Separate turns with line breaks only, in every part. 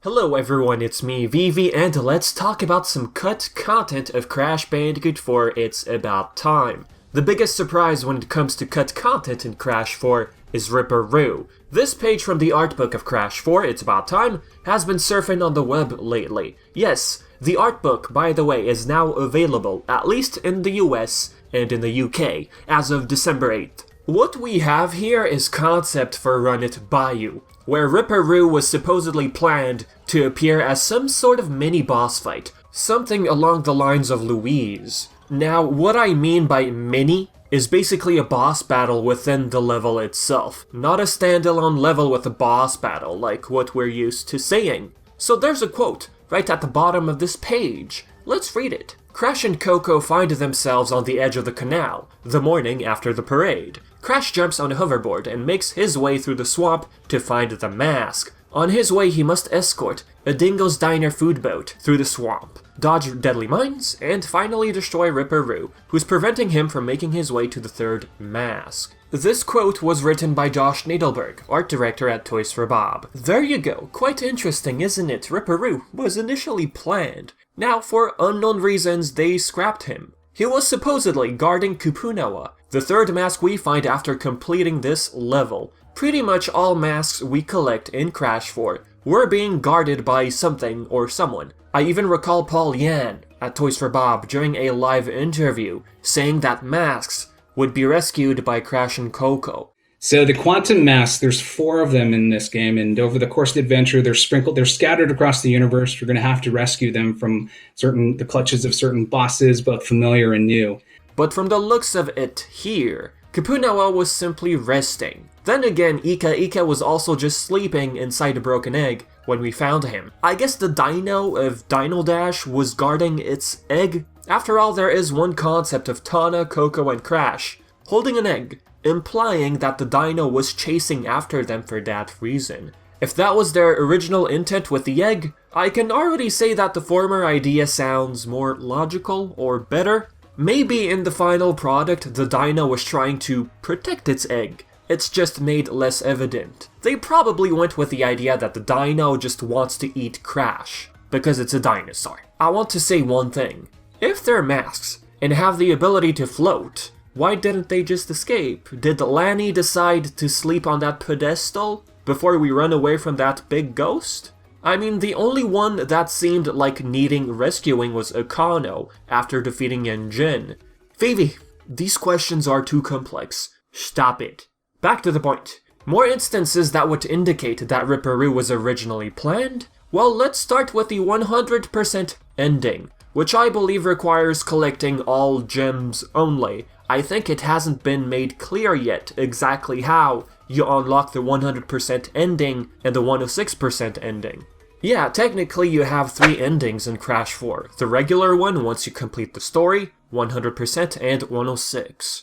Hello everyone, it's me, Vivi, and let's talk about some cut content of Crash Bandicoot 4 It's About Time. The biggest surprise when it comes to cut content in Crash 4 is Ripper Roo. This page from the art book of Crash 4 It's About Time has been surfing on the web lately. Yes, the art book, by the way, is now available, at least in the US and in the UK, as of December 8th. What we have here is concept for Run It Bayou, where Ripper Roo was supposedly planned to appear as some sort of mini-boss fight, something along the lines of Louise. Now, what I mean by mini is basically a boss battle within the level itself, not a standalone level with a boss battle like what we're used to seeing. So there's a quote right at the bottom of this page. Let's read it. Crash and Coco find themselves on the edge of the canal, the morning after the parade. Crash jumps on a hoverboard and makes his way through the swamp to find the mask. On his way, he must escort a Dingo's Diner food boat through the swamp, dodge deadly mines, and finally destroy Ripper Roo, who's preventing him from making his way to the third mask. This quote was written by Josh Nadelberg, art director at Toys for Bob. There you go, quite interesting, isn't it? Ripper Roo was initially planned. Now, for unknown reasons, they scrapped him. He was supposedly guarding Kupunawa, the third mask we find after completing this level. Pretty much all masks we collect in Crash 4 were being guarded by something or someone. I even recall Paul Yan at Toys for Bob during a live interview saying that masks would be rescued by Crash and Coco.
So the quantum masks, there's 4 of them in this game, and over the course of the adventure, they're scattered across the universe. You're going to have to rescue them from the clutches of certain bosses, both familiar and new.
But from the looks of it here, Kupunawa was simply resting. Then again, Ika was also just sleeping inside a broken egg when we found him. I guess the dino of Dino Dash was guarding its egg? After all, there is one concept of Tawna, Coco, and Crash holding an egg, implying that the dino was chasing after them for that reason. If that was their original intent with the egg, I can already say that the former idea sounds more logical or better. Maybe in the final product, the dino was trying to protect its egg. It's just made less evident. They probably went with the idea that the dino just wants to eat Crash, because it's a dinosaur. I want to say one thing. If they're masks and have the ability to float, why didn't they just escape? Did Lanny decide to sleep on that pedestal before we run away from that big ghost? I mean, the only one that seemed like needing rescuing was Akano after defeating Yanjin. Vivi, these questions are too complex. Stop it. Back to the point. More instances that would indicate that Ripper Roo was originally planned? Well, let's start with the 100% ending, which I believe requires collecting all gems only. I think it hasn't been made clear yet exactly how you unlock the 100% ending and the 106% ending. Yeah, technically you have 3 endings in Crash 4. The regular one once you complete the story, 100%, and 106.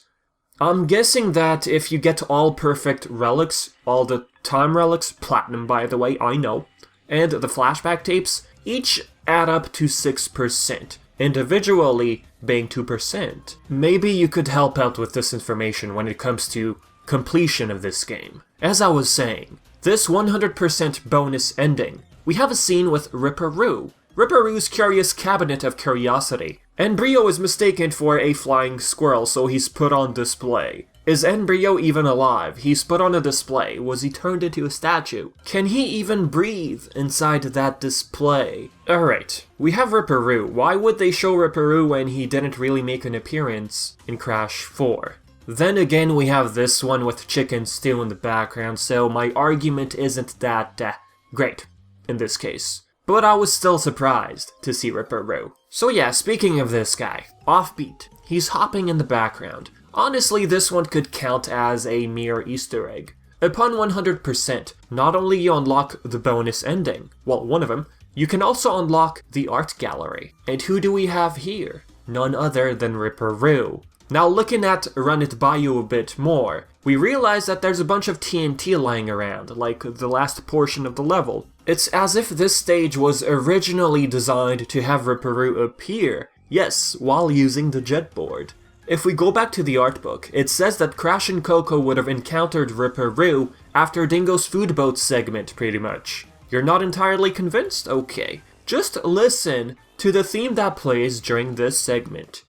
I'm guessing that if you get all perfect relics, all the time relics, platinum by the way, I know, and the flashback tapes, each add up to 6%. Individually being 2%. Maybe you could help out with this information when it comes to completion of this game. As I was saying, this 100% bonus ending, we have a scene with Ripper Roo. Ripper Roo's curious cabinet of curiosity. Embryo is mistaken for a flying squirrel, so he's put on display. Is Embryo even alive? He's put on a display. Was he turned into a statue? Can he even breathe inside that display? Alright, we have Ripper Roo. Why would they show Ripper Roo when he didn't really make an appearance in Crash 4? Then again, we have this one with chicken stew in the background, so my argument isn't that great in this case. But I was still surprised to see Ripper Roo. So yeah, speaking of this guy, Offbeat, he's hopping in the background. Honestly, this one could count as a mere Easter egg. Upon 100%, not only you unlock the bonus ending, well, one of them, you can also unlock the art gallery. And who do we have here? None other than Ripper Roo. Now looking at Run It Bayou a bit more, we realize that there's a bunch of TNT lying around, like the last portion of the level. It's as if this stage was originally designed to have Ripper Roo appear, yes, while using the jetboard. If we go back to the art book, it says that Crash and Coco would have encountered Ripper Roo after Dingo's food boat segment, pretty much. You're not entirely convinced? Okay. Just listen to the theme that plays during this segment.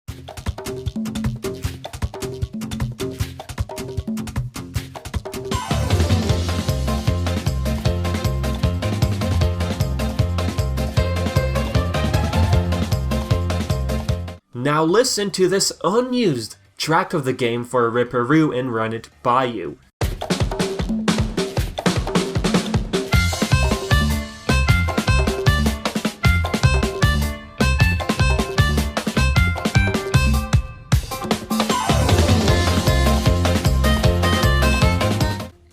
Now listen to this unused track of the game for Ripper Roo and run it by you.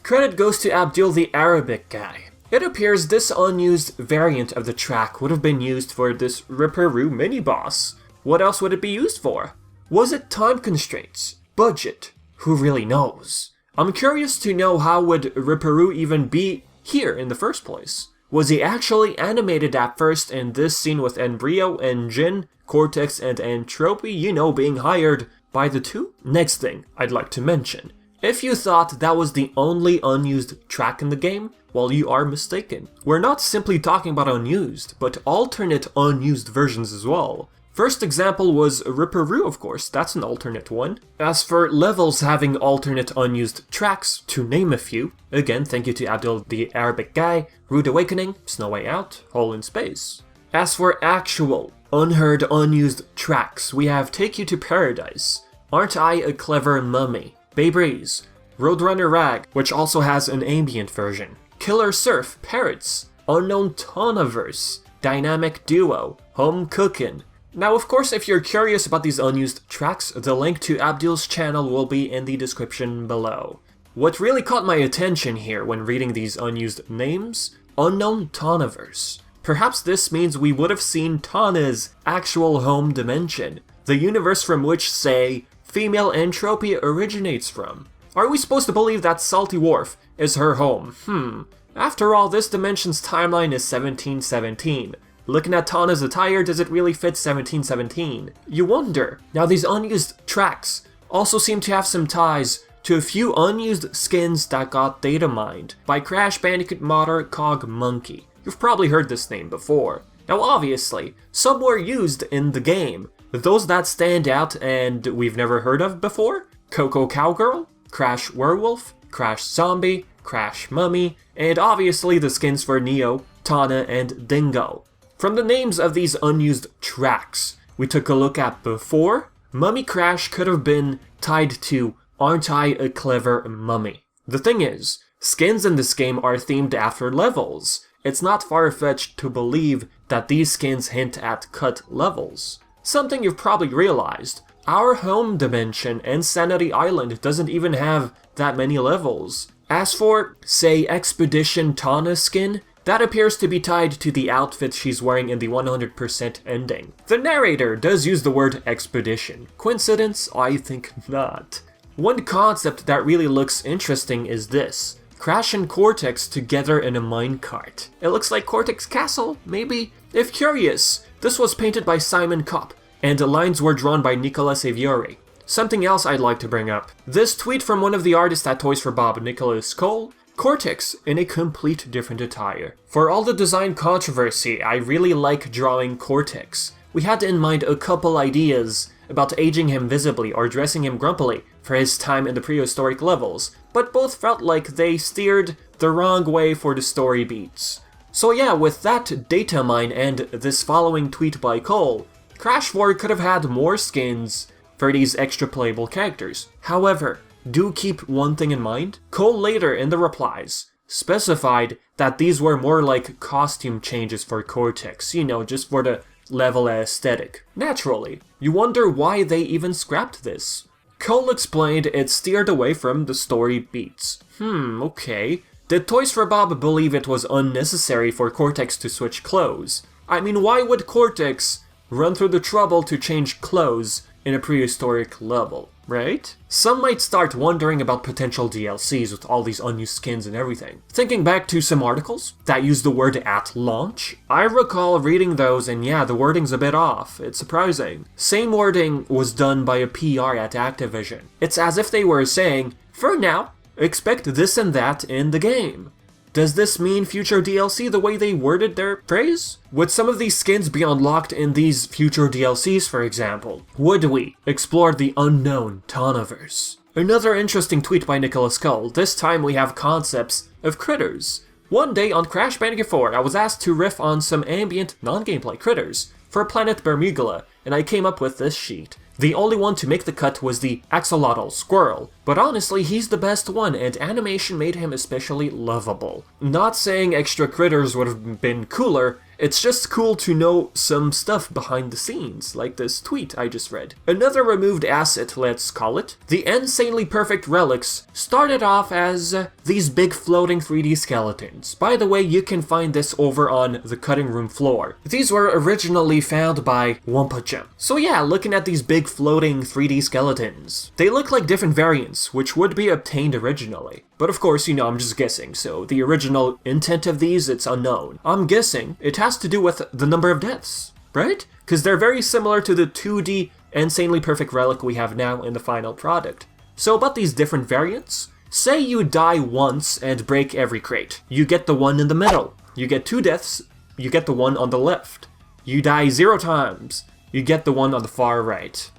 Credit goes to AbdulTheArabicGuy. It appears this unused variant of the track would have been used for this Ripper Roo mini-boss. What else would it be used for? Was it time constraints? Budget? Who really knows? I'm curious to know how would Ripper Roo even be here in the first place. Was he actually animated at first in this scene with Embryo and Jin, Cortex and Entropy, being hired by the two? Next thing I'd like to mention. If you thought that was the only unused track in the game, well, you are mistaken. We're not simply talking about unused, but alternate unused versions as well. First example was Ripper Roo, of course, that's an alternate one. As for levels having alternate unused tracks, to name a few, again, thank you to AbdulTheArabicGuy, Rude Awakening, Snow Way Out, Hole in Space. As for actual, unheard, unused tracks, we have Take You to Paradise, Aren't I a Clever Mummy, Bay Breeze, Roadrunner Rag, which also has an ambient version, Killer Surf, Parrots, Unknown Tawnaverse, Dynamic Duo, Home Cookin'. Now, of course, if you're curious about these unused tracks, the link to Abdul's channel will be in the description below. What really caught my attention here when reading these unused names? Unknown Tawnaverse. Perhaps this means we would have seen Tawna's actual home dimension, the universe from which, say, female Entropy originates from. Are we supposed to believe that Salty Wharf is her home? After all, this dimension's timeline is 1717. Looking at Tawna's attire, does it really fit 1717? You wonder. Now these unused tracks also seem to have some ties to a few unused skins that got datamined by Crash Bandicoot modder Cog Monkey. You've probably heard this name before. Now obviously, some were used in the game. Those that stand out and we've never heard of before? Coco Cowgirl, Crash Werewolf, Crash Zombie, Crash Mummy, and obviously the skins for Neo, Tawna, and Dingo. From the names of these unused tracks we took a look at before, Mummy Crash could have been tied to Aren't I a Clever Mummy? The thing is, skins in this game are themed after levels. It's not far-fetched to believe that these skins hint at cut levels. Something you've probably realized, our home dimension, Insanity Island, doesn't even have that many levels. As for, say, Expedition Tawna skin, that appears to be tied to the outfit she's wearing in the 100% ending. The narrator does use the word expedition. Coincidence? I think not. One concept that really looks interesting is this. Crash and Cortex together in a minecart. It looks like Cortex Castle, maybe? If curious, this was painted by Simon Kopp, and the lines were drawn by Nicola Saviori. Something else I'd like to bring up. This tweet from one of the artists at Toys for Bob, Nicholas Cole, Cortex in a complete different attire. For all the design controversy, I really like drawing Cortex. We had in mind a couple ideas about aging him visibly or dressing him grumpily for his time in the prehistoric levels, but both felt like they steered the wrong way for the story beats. So yeah, with that datamine and this following tweet by Cole, Crash 4 could have had more skins for these extra playable characters. However, do keep one thing in mind. Cole later in the replies specified that these were more like costume changes for Cortex, just for the level aesthetic. Naturally, you wonder why they even scrapped this. Cole explained it steered away from the story beats. Okay. Did Toys for Bob believe it was unnecessary for Cortex to switch clothes? I mean, why would Cortex run through the trouble to change clothes in a prehistoric level, right? Some might start wondering about potential DLCs with all these unused skins and everything. Thinking back to some articles that use the word at launch, I recall reading those and yeah, the wording's a bit off. It's surprising. Same wording was done by a PR at Activision. It's as if they were saying, for now, expect this and that in the game. Does this mean future DLC the way they worded their phrase? Would some of these skins be unlocked in these future DLCs, for example? Would we explore the unknown Tawnaverse? Another interesting tweet by Nicholas Cole. This time we have concepts of critters. One day on Crash Bandicoot 4, I was asked to riff on some ambient, non-gameplay critters for Planet Bermugula, and I came up with this sheet. The only one to make the cut was the axolotl squirrel, but honestly he's the best one, and animation made him especially lovable. Not saying extra critters would have been cooler, it's just cool to know some stuff behind the scenes, like this tweet I just read. Another removed asset, let's call it. The insanely perfect relics started off as these big floating 3D skeletons. By the way, you can find this over on the cutting room floor. These were originally found by Wumpa Jam. So yeah, looking at these big floating 3D skeletons, they look like different variants, which would be obtained originally. But of course, you know, I'm just guessing, so the original intent of these, it's unknown. I'm guessing it has to do with the number of deaths, right? Because they're very similar to the 2D insanely perfect relic we have now in the final product. So about these different variants, say you die once and break every crate. You get the one in the middle. You get 2 deaths, you get the one on the left. You die 0 times, you get the one on the far right.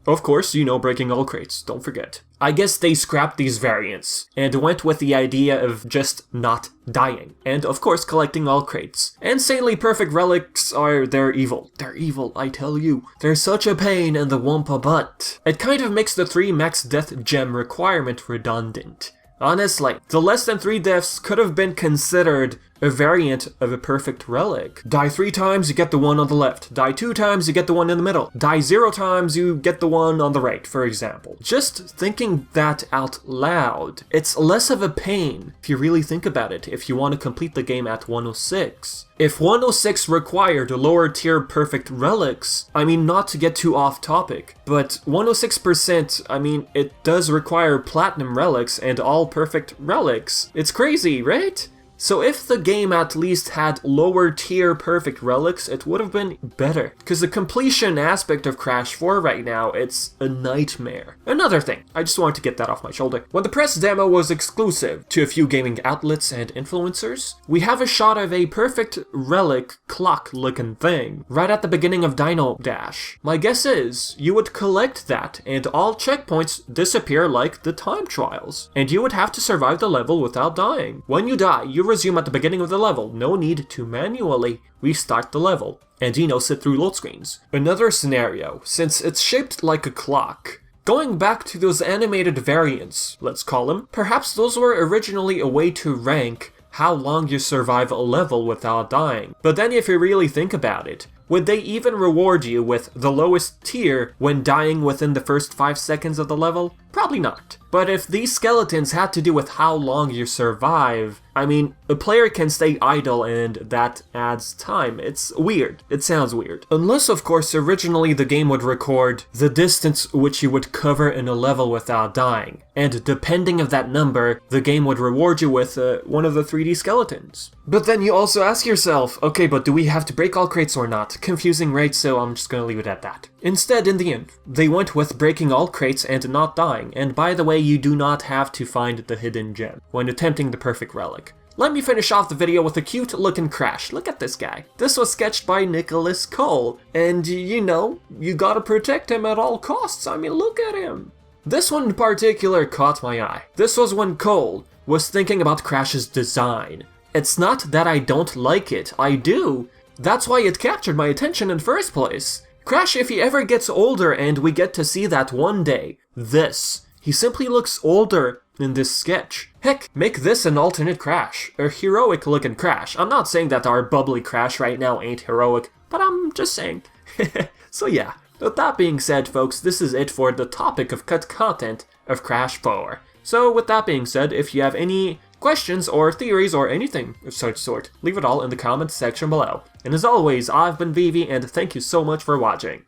Of course, you know, breaking all crates, don't forget. I guess they scrapped these variants, and went with the idea of just not dying, and of course collecting all crates. Insanely perfect relics they're evil. They're evil, I tell you. They're such a pain in the Wumpa butt. It kind of makes the 3 max death gem requirement redundant. Honestly, the less than 3 deaths could have been considered a variant of a perfect relic. Die 3 times, you get the one on the left. Die 2 times, you get the one in the middle. Die 0 times, you get the one on the right, for example. Just thinking that out loud, it's less of a pain if you really think about it, if you want to complete the game at 106. If 106 required lower tier perfect relics, I mean, not to get too off topic, but 106%, I mean, it does require platinum relics and all perfect relics. It's crazy, right? So if the game at least had lower tier perfect relics, it would have been better. Because the completion aspect of Crash 4 right now, it's a nightmare. Another thing, I just wanted to get that off my shoulder. When the press demo was exclusive to a few gaming outlets and influencers, we have a shot of a perfect relic clock looking thing right at the beginning of Dino Dash. My guess is you would collect that and all checkpoints disappear like the time trials, and you would have to survive the level without dying. When you die, you resume at the beginning of the level, no need to manually restart the level, and you know, sit through load screens. Another scenario, since it's shaped like a clock, going back to those animated variants, let's call them, perhaps those were originally a way to rank how long you survive a level without dying. But then if you really think about it, would they even reward you with the lowest tier when dying within the first 5 seconds of the level? Probably not. But if these skeletons had to do with how long you survive, I mean, a player can stay idle and that adds time. It's weird. It sounds weird. Unless, of course, originally the game would record the distance which you would cover in a level without dying. And depending of that number, the game would reward you with one of the 3D skeletons. But then you also ask yourself, okay, but do we have to break all crates or not? Confusing, right? So I'm just gonna leave it at that. Instead, in the end, they went with breaking all crates and not dying, and by the way, you do not have to find the hidden gem when attempting the perfect relic. Let me finish off the video with a cute looking Crash. Look at this guy. This was sketched by Nicholas Cole, and you know, you gotta protect him at all costs. I mean, look at him. This one in particular caught my eye. This was when Cole was thinking about Crash's design. It's not that I don't like it, I do. That's why it captured my attention in the first place. Crash, if he ever gets older and we get to see that one day, he simply looks older in this sketch. Heck, make this an alternate Crash, a heroic looking Crash. I'm not saying that our bubbly Crash right now ain't heroic, but I'm just saying. So yeah, with that being said folks, this is it for the topic of cut content of Crash 4. So with that being said, if you have any questions or theories or anything of such sort, leave it all in the comments section below. And as always, I've been Vivi, and thank you so much for watching.